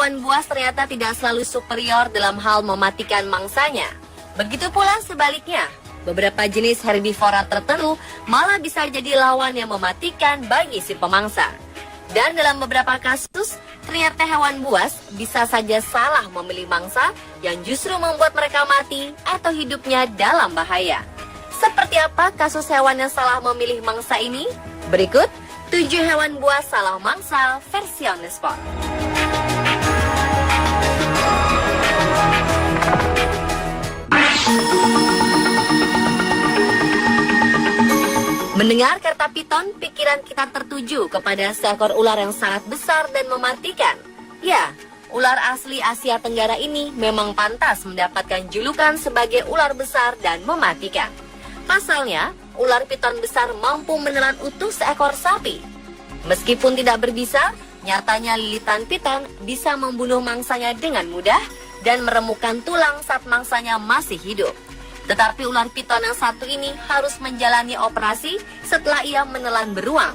hewan buas ternyata tidak selalu superior dalam hal mematikan mangsanya. Begitu pula sebaliknya, beberapa jenis herbivora tertentu malah bisa jadi lawan yang mematikan bagi si pemangsa. Dan dalam beberapa kasus, ternyata hewan buas bisa saja salah memilih mangsa yang justru membuat mereka mati atau hidupnya dalam bahaya. Seperti apa kasus hewan yang salah memilih mangsa ini? Berikut 7 hewan buas salah mangsa versi on the spot. Mendengar kata piton, pikiran kita tertuju kepada seekor ular yang sangat besar dan mematikan. Ya, ular asli Asia Tenggara ini memang pantas mendapatkan julukan sebagai ular besar dan mematikan. Pasalnya, ular piton besar mampu menelan utuh seekor sapi. Meskipun tidak berbisa, nyatanya lilitan piton bisa membunuh mangsanya dengan mudah dan meremukkan tulang saat mangsanya masih hidup. Tetapi ular piton yang satu ini harus menjalani operasi setelah ia menelan beruang.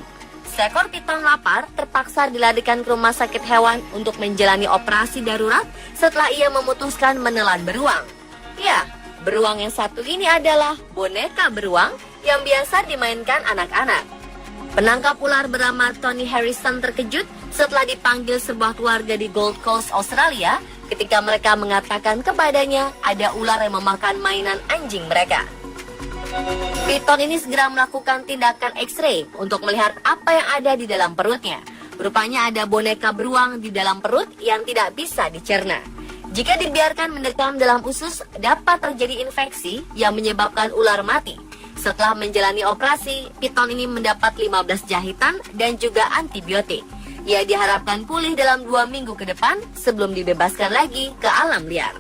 Seekor piton lapar terpaksa dilarikan ke rumah sakit hewan untuk menjalani operasi darurat setelah ia memutuskan menelan beruang. Ya, beruang yang satu ini adalah boneka beruang yang biasa dimainkan anak-anak. Penangkap ular bernama Tony Harrison terkejut setelah dipanggil sebuah keluarga di Gold Coast, Australia, ketika mereka mengatakan kepadanya ada ular yang memakan mainan anjing mereka. Piton ini segera melakukan tindakan X-ray untuk melihat apa yang ada di dalam perutnya. Rupanya ada boneka beruang di dalam perut yang tidak bisa dicerna. Jika dibiarkan mendekam dalam usus, dapat terjadi infeksi yang menyebabkan ular mati. Setelah menjalani operasi, piton ini mendapat 15 jahitan dan juga antibiotik. Ia diharapkan pulih dalam 2 minggu ke depan sebelum dibebaskan lagi ke alam liar.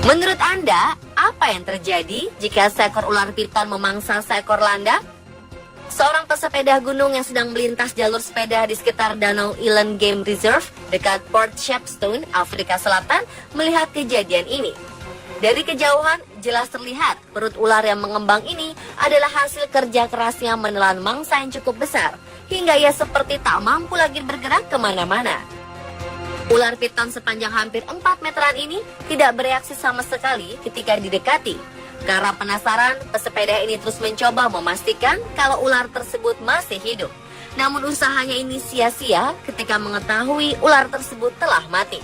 Menurut Anda, apa yang terjadi jika seekor ular piton memangsa seekor landak? Seorang pesepeda gunung yang sedang melintas jalur sepeda di sekitar Danau Eland Game Reserve dekat Port Shepstone, Afrika Selatan, melihat kejadian ini. Dari kejauhan, jelas terlihat perut ular yang mengembang ini adalah hasil kerja kerasnya menelan mangsa yang cukup besar, hingga ia seperti tak mampu lagi bergerak kemana-mana. Ular piton sepanjang hampir 4 meteran ini tidak bereaksi sama sekali ketika didekati. Karena penasaran, pesepeda ini terus mencoba memastikan kalau ular tersebut masih hidup. Namun usahanya ini sia-sia ketika mengetahui ular tersebut telah mati.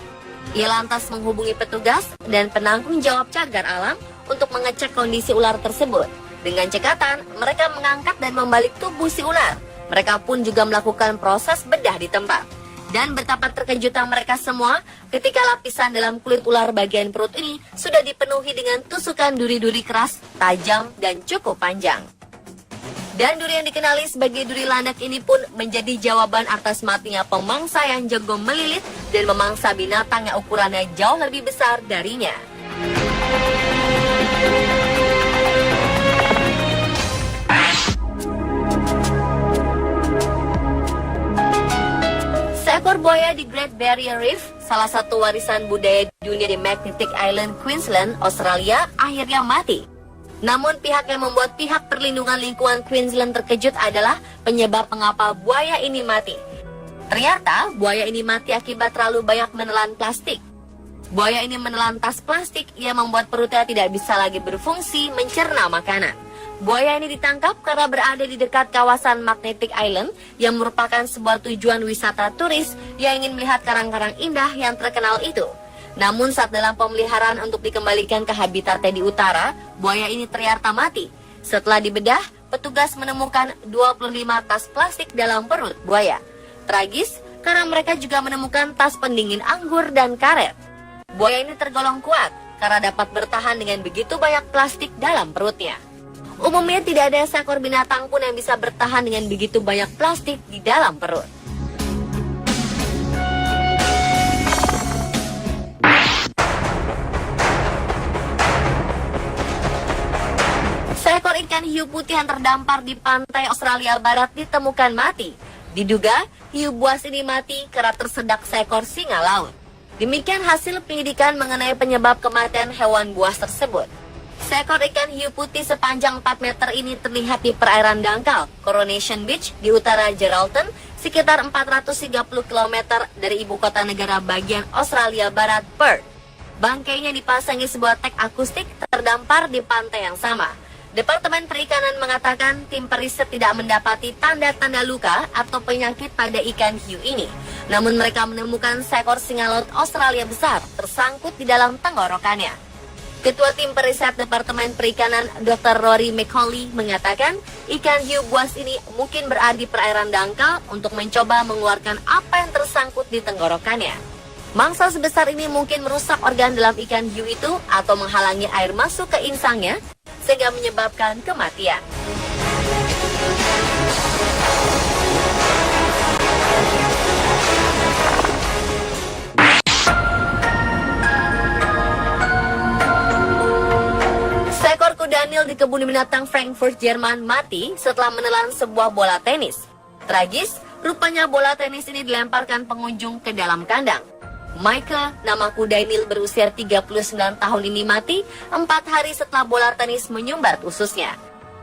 Ia lantas menghubungi petugas dan penanggung jawab cagar alam untuk mengecek kondisi ular tersebut. Dengan cekatan, mereka mengangkat dan membalik tubuh si ular. Mereka pun juga melakukan proses bedah di tempat. Dan betapa terkejutan mereka semua ketika lapisan dalam kulit ular bagian perut ini sudah dipenuhi dengan tusukan duri-duri keras, tajam, dan cukup panjang. Dan duri yang dikenali sebagai duri landak ini pun menjadi jawaban atas matinya pemangsa yang jago melilit dan memangsa binatang yang ukurannya jauh lebih besar darinya. Seekor buaya di Great Barrier Reef, salah satu warisan budaya dunia di Magnetic Island, Queensland, Australia, akhirnya mati. Namun pihak yang membuat pihak perlindungan lingkungan Queensland terkejut adalah penyebab mengapa buaya ini mati. Ternyata buaya ini mati akibat terlalu banyak menelan plastik. Buaya ini menelan tas plastik yang membuat perutnya tidak bisa lagi berfungsi mencerna makanan. Buaya ini ditangkap karena berada di dekat kawasan Magnetic Island yang merupakan sebuah tujuan wisata turis yang ingin melihat karang-karang indah yang terkenal itu. Namun saat dalam pemeliharaan untuk dikembalikan ke habitatnya di utara, buaya ini ternyata mati. Setelah dibedah, petugas menemukan 25 tas plastik dalam perut buaya. Tragis karena mereka juga menemukan tas pendingin anggur dan karet. Buaya ini tergolong kuat karena dapat bertahan dengan begitu banyak plastik dalam perutnya. Umumnya tidak ada seekor binatang pun yang bisa bertahan dengan begitu banyak plastik di dalam perut. Seekor ikan hiu putih yang terdampar di pantai Australia Barat ditemukan mati. Diduga, hiu buas ini mati karena tersedak seekor singa laut. Demikian hasil penyidikan mengenai penyebab kematian hewan buas tersebut. Seekor ikan hiu putih sepanjang 4 meter ini terlihat di perairan dangkal Coronation Beach di utara Geraldton, sekitar 430 km dari ibu kota negara bagian Australia Barat, Perth. Bangkainya dipasangi sebuah tag akustik terdampar di pantai yang sama. Departemen Perikanan mengatakan tim periset tidak mendapati tanda-tanda luka atau penyakit pada ikan hiu ini. Namun mereka menemukan seekor singa laut Australia besar tersangkut di dalam tenggorokannya. Ketua tim periset Departemen Perikanan Dr. Rory McCauley mengatakan ikan hiu buas ini mungkin berada di perairan dangkal untuk mencoba mengeluarkan apa yang tersangkut di tenggorokannya. Mangsa sebesar ini mungkin merusak organ dalam ikan hiu itu atau menghalangi air masuk ke insangnya sehingga menyebabkan kematian. Seekor kuda Nil di kebun binatang Frankfurt, Jerman mati setelah menelan sebuah bola tenis. Tragis, rupanya bola tenis ini dilemparkan pengunjung ke dalam kandang. Michael, nama kuda Nil berusia 39 tahun ini mati 4 hari setelah bola tenis menyumbat ususnya.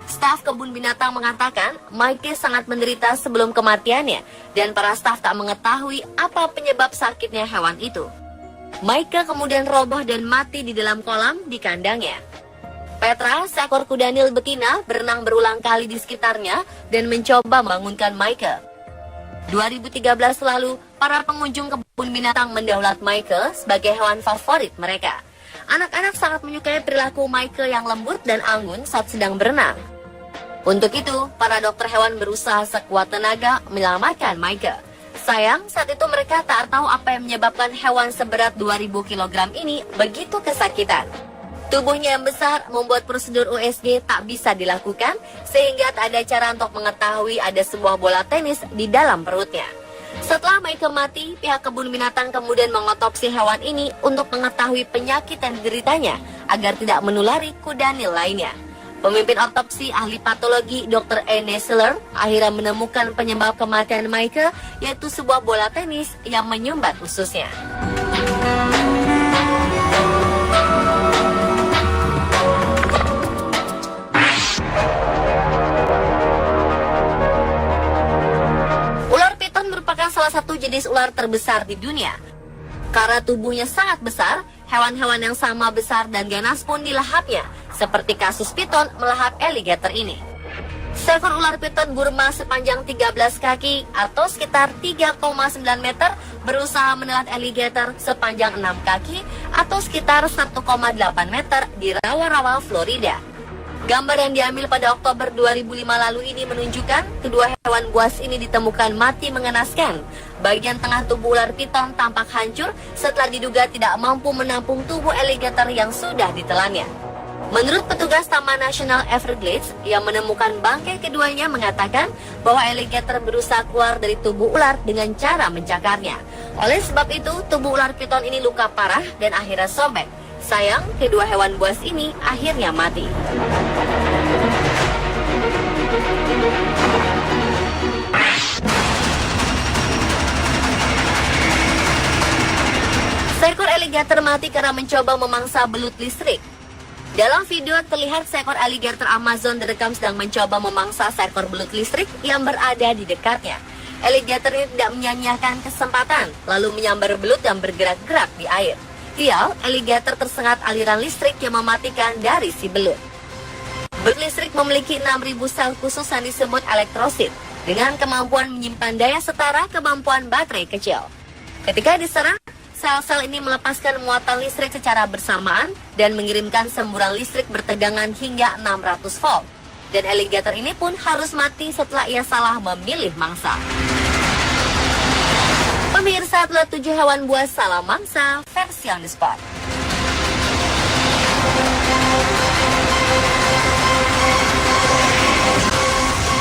Staf kebun binatang mengatakan Michael sangat menderita sebelum kematiannya dan para staf tak mengetahui apa penyebab sakitnya hewan itu. Michael kemudian roboh dan mati di dalam kolam di kandangnya. Petra, seekor kuda Nil betina, berenang berulang kali di sekitarnya dan mencoba membangunkan Michael. 2013 lalu, para pengunjung kebun binatang mendaulat Michael sebagai hewan favorit mereka. Anak-anak sangat menyukai perilaku Michael yang lembut dan anggun saat sedang berenang. Untuk itu, para dokter hewan berusaha sekuat tenaga menyelamatkan Michael. Sayang, saat itu mereka tak tahu apa yang menyebabkan hewan seberat 2000 kg ini begitu kesakitan. Tubuhnya yang besar membuat prosedur USG tak bisa dilakukan sehingga tak ada cara untuk mengetahui ada sebuah bola tenis di dalam perutnya. Setelah Michael mati, pihak kebun binatang kemudian mengotopsi hewan ini untuk mengetahui penyakit yang dideritanya agar tidak menulari kuda Nil lainnya. Pemimpin otopsi ahli patologi Dr. Anne Seller akhirnya menemukan penyebab kematian Michael yaitu sebuah bola tenis yang menyumbat ususnya. Salah satu jenis ular terbesar di dunia. Karena tubuhnya sangat besar, hewan-hewan yang sama besar dan ganas pun dilahapnya, seperti kasus piton melahap alligator ini. Seekor ular piton Burma sepanjang 13 kaki atau sekitar 3,9 meter berusaha menelan alligator sepanjang 6 kaki atau sekitar 1,8 meter di rawa-rawa Florida. Gambar yang diambil pada Oktober 2005 lalu ini menunjukkan kedua hewan buas ini ditemukan mati mengenaskan. Bagian tengah tubuh ular piton tampak hancur setelah diduga tidak mampu menampung tubuh alligator yang sudah ditelannya. Menurut petugas Taman Nasional Everglades yang menemukan bangkai keduanya mengatakan bahwa alligator berusaha keluar dari tubuh ular dengan cara mencakarnya. Oleh sebab itu, tubuh ular piton ini luka parah dan akhirnya sobek. Sayang, kedua hewan buas ini akhirnya mati. Seekor alligator mati karena mencoba memangsa belut listrik. Dalam video terlihat seekor alligator Amazon direkam sedang mencoba memangsa seekor belut listrik yang berada di dekatnya. Alligator ini tidak menyia-nyiakan kesempatan, lalu menyambar belut yang bergerak-gerak di air. Sial, alligator tersengat aliran listrik yang mematikan dari si belut. Belut listrik memiliki 6.000 sel khusus yang disebut elektrosit, dengan kemampuan menyimpan daya setara kemampuan baterai kecil. Ketika diserang, sel-sel ini melepaskan muatan listrik secara bersamaan dan mengirimkan semburan listrik bertegangan hingga 600 volt. Dan alligator ini pun harus mati setelah ia salah memilih mangsa. Pemirsa, itulah 7 hewan buas salah mangsa versi on the spot.